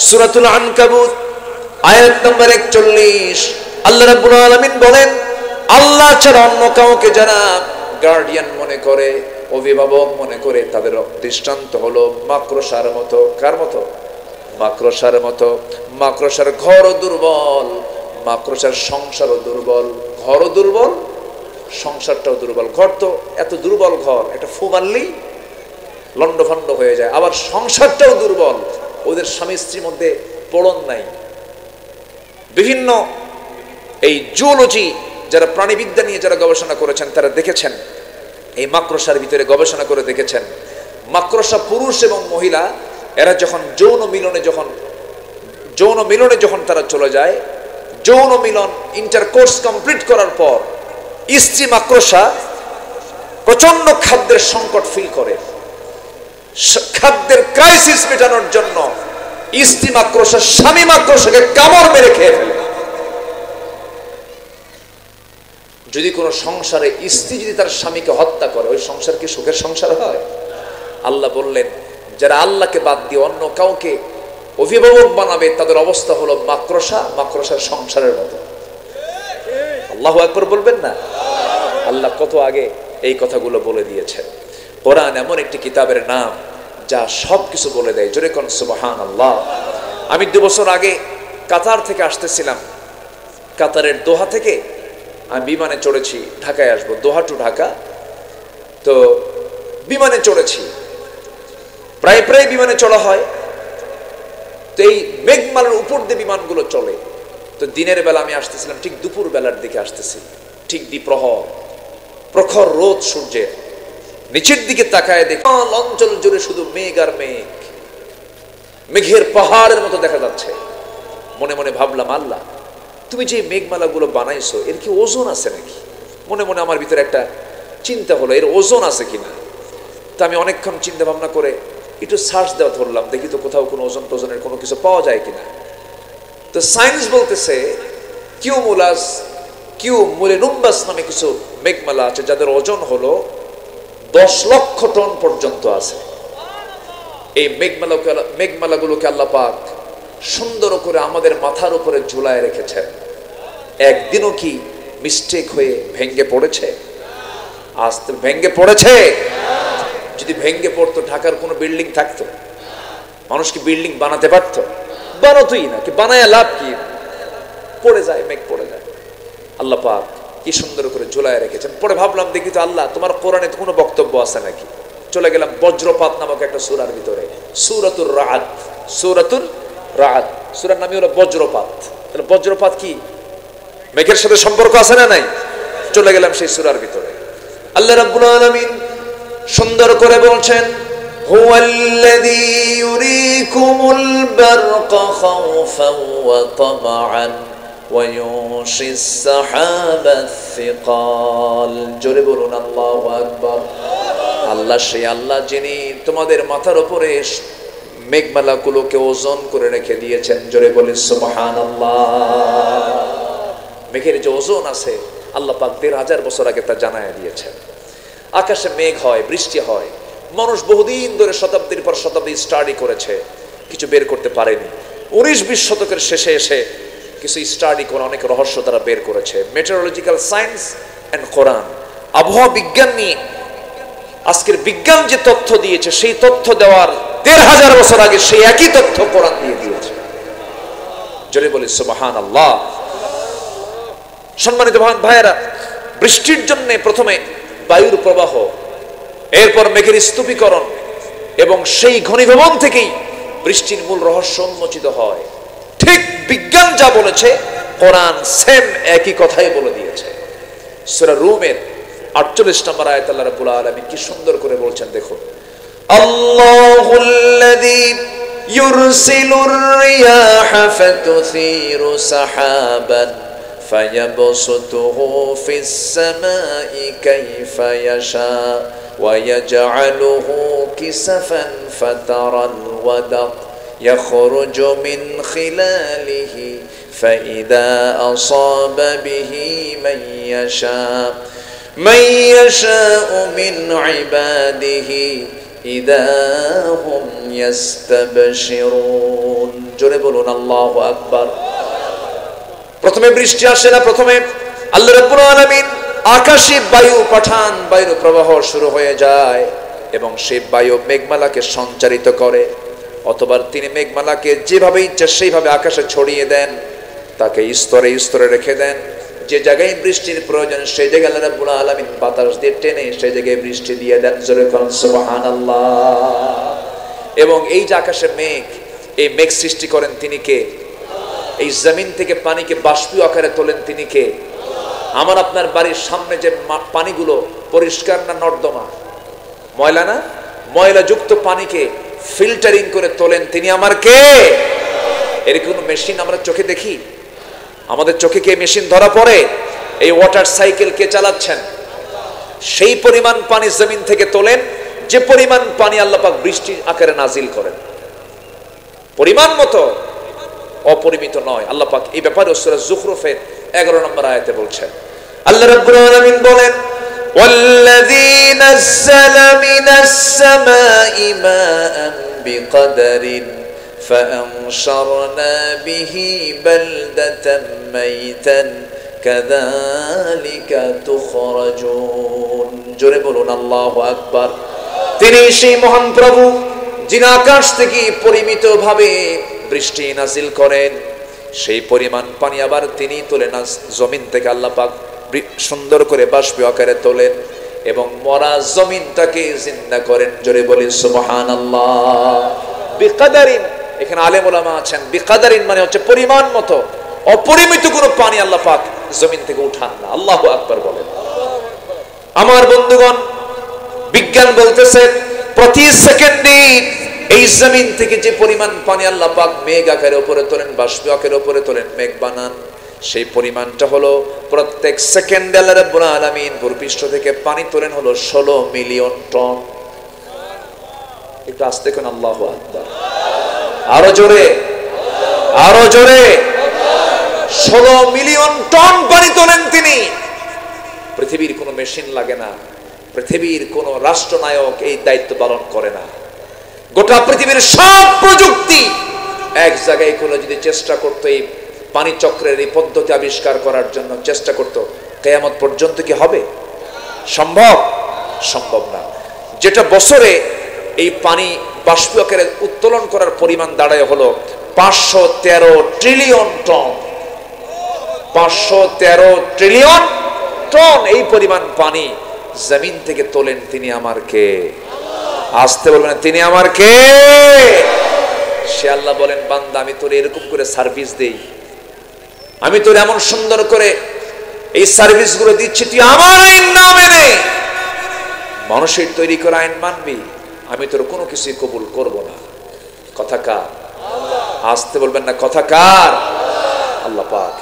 সূরাতুল আনকাবুত আয়াত নম্বর 41 আল্লাহ রাব্বুল আলামিন বলেন, আল্লাহ ছাড়া অন্য কাউকে যারা গার্ডিয়ান মনে করে, অভিভাবক মনে করে, তাদের দৃষ্টান্ত হলো মাকড়সার মতো। কার মতো? মাকড়সার মতো। মাকড়সার ঘরও দুর্বল, মাকড়সার সংসারও দুর্বল। ঘরও দুর্বল, সংসারটাও দুর্বল। ঘর তো এত দুর্বল ঘর, একটা ফু মারলেই লন্ডভন্ড হয়ে যায়। আবার সংসারটাও দুর্বল, ওদের স্বামী স্ত্রীর মধ্যে পড়ন নাই। বিভিন্ন এই জুওলজি, যারা প্রাণীবিদ্যা নিয়ে যারা গবেষণা করেছেন, তারা দেখেছেন এই মাকড়সার ভিতরে গবেষণা করে দেখেছেন, মাকড়সা পুরুষ এবং মহিলা এরা যখন যৌন মিলনে যখন তারা চলে যায়, যৌন মিলন ইন্টারকোর্স কমপ্লিট করার পর স্ত্রী মাকড়সা প্রচন্ড খাদ্যের সংকট ফিল করে। খাদ্যের ক্রাইসিস মেটানোর জন্য স্ত্রী মাকড়সা স্বামী মাকড়সাকে কামড় মেরে খেয়ে ফেলে। যদি কোনো সংসারে স্ত্রী যদি তার স্বামীকে হত্যা করে, ওই সংসার কি সুখের সংসার হয়? আল্লাহ বললেন, যারা আল্লাহকে বাদ দিয়ে অন্য কাউকে অভিভাবক বানাবে, তাদের অবস্থা হলো মাকড়সার সংসারের মতো। আল্লাহু আকবার বলবেন না? আল্লাহ কত আগে এই কথাগুলো বলে দিয়েছেন। কোরআন এমন একটি কিতাবের নাম যা সবকিছু বলে দেয়। জোরে কোন সুবহানাল্লাহ। আমি 2 বছর আগে কাতার থেকে আসতেছিলাম। কাতারের দোহা থেকে আমি বিমানে চড়েছি, ঢাকায় আসবো, দোহা টু ঢাকা। তো বিমানে চড়েছি, প্রায় বিমানে চড়া হয়। তো এই মেঘমালার উপর দিয়ে বিমানগুলো চলে। তো দিনের বেলা আমি আসতেছিলাম, ঠিক দুপুর বেলার দিকে আসতেছি, ঠিক প্রখর রোদ সূর্যের। নিচের দিকে তাকায় দেখি অঞ্চল জুড়ে শুধু মেঘ আর মেঘ, মেঘের পাহাড়ের মতো দেখা যাচ্ছে। মনে মনে ভাবলাম, আল্লাহ তুমি যে মেঘমালাগুলো বানাইছো, এর কি ওজন আছে নাকি? মনে মনে আমার ভিতরে একটা চিন্তা হলো, এর ওজন আছে কিনা। তো আমি অনেকক্ষণ চিন্তা ভাবনা করে একটু সার্চ দেওয়া ধরলাম, দেখি তো কোথাও কোনো ওজনের কোনো কিছু পাওয়া যায় কিনা। তো সায়েন্স বলতেছে কিউমুলেনুম্বাস নামে কিছু মেঘমালা আছে, যাদের ওজন হলো 10 লক্ষ টন পর্যন্ত আছে। এই মেঘমালাগুলোকে আল্লাহ পাক সুন্দর করে আমাদের মাথার উপরে ঝুলায় রেখেছেন। একদিনও কি মিস্টেক হয়ে ভেঙ্গে পড়েছে? আজ তো ভেঙ্গে পড়েছে। যদি ভেঙ্গে পড়তো, ঢাকার কোনো বিল্ডিং থাকতো? মানুষ কি বিল্ডিং বানাতে পারতো? বানাতোই না। কি বানায় লাভ কি? পড়ে যায়, মেঘ পড়ে যায়। আল্লাহ পাক কি সুন্দর করে ঝুলায় রেখেছেন। পরে ভাবলাম, দেখি তো আল্লাহ তোমার কোরআনে কোনো বক্তব্য আছে নাকি। চলে গেলাম বজ্রপাত নামক একটা সূরার ভিতরে, সূরাতুর রাআদ। সূরার নামই হলো বজ্রপাত। তাহলে বজ্রপাত কি মেঘের সাথে সম্পর্ক আছে না নাই? চলে গেলাম সেই সূরার ভিতরে। আল্লাহ রাব্বুল আলামিন সুন্দর করে বলছেন, হুয়াল্লাযী ইউরিকুমুল বারকা খাওফান ওয়া তামআন ওয়া ইউশিস সাহাবাস সিকাল। জোরে বলুন আল্লাহু আকবার। আল্লাহ সেই আল্লাহ যিনি তোমাদের মাথার উপরে মেঘমালাগুলোকে ওজন করে রেখে দিয়েছেন। জোরে বলেন সুবহানাল্লাহ। মেঘের যে ওজন আছে, আল্লাহ পাক ১৫০০ বছর আগে তা জানায় দিয়েছেন। আকাশে মেঘ হয়, বৃষ্টি হয়। মানুষ বহুদিন ধরে শতাব্দীর পর শতাব্দী স্টাডি করেছে, কিছু বের করতে পারেনি। 19-20 শতকের শেষে এসে কিছু স্টাডি করে অনেক রহস্য তারা বের করেছে। মেটেরোলজিক্যাল সায়েন্স অ্যান্ড কোরআন, আবহাওয়া বিজ্ঞান নিয়ে আজকের বিজ্ঞান যে তথ্য দিয়েছে, সেই তথ্য দেওয়ার ১৫০০ বছর আগে সেই একই তথ্য কোরআন দিয়ে দিয়েছে। জোরে বলি সুবহানাল্লাহ। সম্মানিত ভাইয়েরা, বৃষ্টির জন্য প্রথমে বায়ুর প্রবাহ, এরপর মেঘের স্তূপীকরণ, এবং সেই ঘনীভবন থেকেই বৃষ্টির মূল রহস্য উন্মোচিত হয়। ঠিক বিজ্ঞান যা বলেছে, কোরআন সেম একই কথাই বলে দিয়েছে। সূরা রুমের 48 নম্বর আয়াত আল্লাহ রাব্বুল আলামিন কি সুন্দর করে বলছেন, দেখুন, আল্লাহুল্লাযী ইউরসিলুর রিয়াহা ফাতুসিরু সাহাবান ফায়াবসুতুহু ফিস সামাই কাইফা ইয়াশা ওয়া ইয়াজআলুহু কিসাফান ফাতারাল ওয়াদাক ইয়াখরুজু মিন খিলালিহি ফাইদা আসাবা বিহি মান ইয়াশা মিন ইবাদিহি ইযা হুম ইস্তাবশিরুন। জোরে বলুন আল্লাহু আকবার। প্রথমে বৃষ্টি আসে না, প্রথমে আল্লাহ রাব্বুল আলামিন আকাশে বায়ু পাঠান, বায়ুর প্রবাহ শুরু হয়ে যায় এবং সেই বায়ু মেঘমালাকে সঞ্চারিত করে, অথবা তিনি মেঘমালাকে যেভাবে ইচ্ছা সেইভাবে আকাশে ছড়িয়ে দেন, তাকে স্তরে স্তরে রেখে দেন। যে জায়গায় বৃষ্টির প্রয়োজন সেই জায়গায় আল্লাহ রাব্বুল আলামিন বাতাস দিয়ে টেনে সেই জায়গায় বৃষ্টি দিয়ে দেন। জোরে বলুন সুবহানাল্লাহ। এবং এই যে আকাশের মেঘ, এই মেঘ সৃষ্টি করেন তিনি কে? এই জমিন থেকে পানিকে বাষ্পীয় আকারে তোলেন তিনি কে? আমার আপনার বাড়ির সামনে যে পানিগুলো পরিষ্কার না নর্দমা, ময়লা না, ময়লা যুক্ত পানিকে ফিল্টারিং করে তোলেন তিনি আমার কে? এর কোনো মেশিন আমরা চোখে দেখি? আমাদের চোখে কি মেশিন ধরা পড়ে? এই ওয়াটার সাইকেল কে চালাচ্ছেন? সেই পরিমাণ পানি জমিন থেকে তোলেন যে পরিমাণ পানি আল্লাহ পাক বৃষ্টির আকারে নাজিল করেন, পরিমাণ মতো, অপরিমিত নয়। আল্লাহ পাক এই ব্যাপারে সূরা যুখরুফের 11 নম্বর আয়াতে বলছেন। আল্লাহ রাব্বুল আলামিন বলেন, ওয়াল্লাযী নাযালা মিনাস সামাই মাআন বিকদারিন ফাআনশারনা বিহি বালদাতাম মাইতান কাযালিকা তুখরাজুন। জোরে বলুন আল্লাহু আকবার। তিনি সেই মহান প্রভু যিনি আকাশ থেকে পরিমিতভাবে বৃষ্টি নাজিল করেন, সেই পরিমাণ পানি আবার তিনি তোলেন জমিন থেকে। আল্লাহ পাক সুন্দর করে বাষ্পীয় আকারে তোলেন এবং মরা জমিনটাকে জিন্দা করেন। জোরে বলি সুবহানাল্লাহ। বিকদারিন, এখানে আলেম ওলামা আছেন, বিকদারিন মানে হচ্ছে পরিমাণ মতো, অপরিমিত কোনো পানি আল্লাহ পাক জমিন থেকে উঠান না। আল্লাহু আকবার বলেন। আমার বন্ধুগণ, বিজ্ঞান বলতেছে প্রতি সেকেন্ডে এই জমিন থেকে যে পরিমাণ পানি আল্লাহ পাক মেঘ আকারে উপরে তোলেন, বাষ্পীয় আকারে উপরে তোলেন, মেঘ বানান, সেই পরিমাণটা হলো প্রত্যেক সেকেন্ডে আল্লাহ রাব্বুল আলামিন ভূপৃষ্ঠ থেকে পানি তোলেন হলো 16 মিলিয়ন টন। একটু আস্তে কোন আল্লাহু আকবার, আরো জোরে, আরো জোরে। 16 মিলিয়ন টন পানি তোলেন তিনি। পৃথিবীর কোনো মেশিন লাগে না, পৃথিবীর কোনো রাষ্ট্রনায়ক এই দায়িত্ব পালন করে না। গোটা পৃথিবীর সব প্রযুক্তি এক জায়গায় করে যদি চেষ্টা করতো এই পানি চক্রের এই পদ্ধতি আবিষ্কার করার জন্য চেষ্টা করতো, কিয়ামত পর্যন্ত কি হবে? সম্ভব? সম্ভব না। যেটা বছরে এই পানি বাষ্পীয় আকারে উত্তোলন করার পরিমাণ দাঁড়ায় হলো 513 ট্রিলিয়ন টন। 513 ট্রিলিয়ন টন এই পরিমাণ পানি জমিন থেকে তোলেন তিনি আমার কে? আসতে বলবেন, তিনি আমার কে? সে আল্লাহ বলেন, বান্দা আমি তোর এরকম করে সার্ভিস দেই, আমি তোর এমন সুন্দর করে এই সার্ভিস গুলো দিচ্ছি, তুই আমার আইন না মেনে মানুষের তৈরি করা আইন মানবি, আমি তোর কোনো কিছুই কবুল করব না। কথা কার? আসতে বলবেন না, কথা কার? আল্লাহ পাক।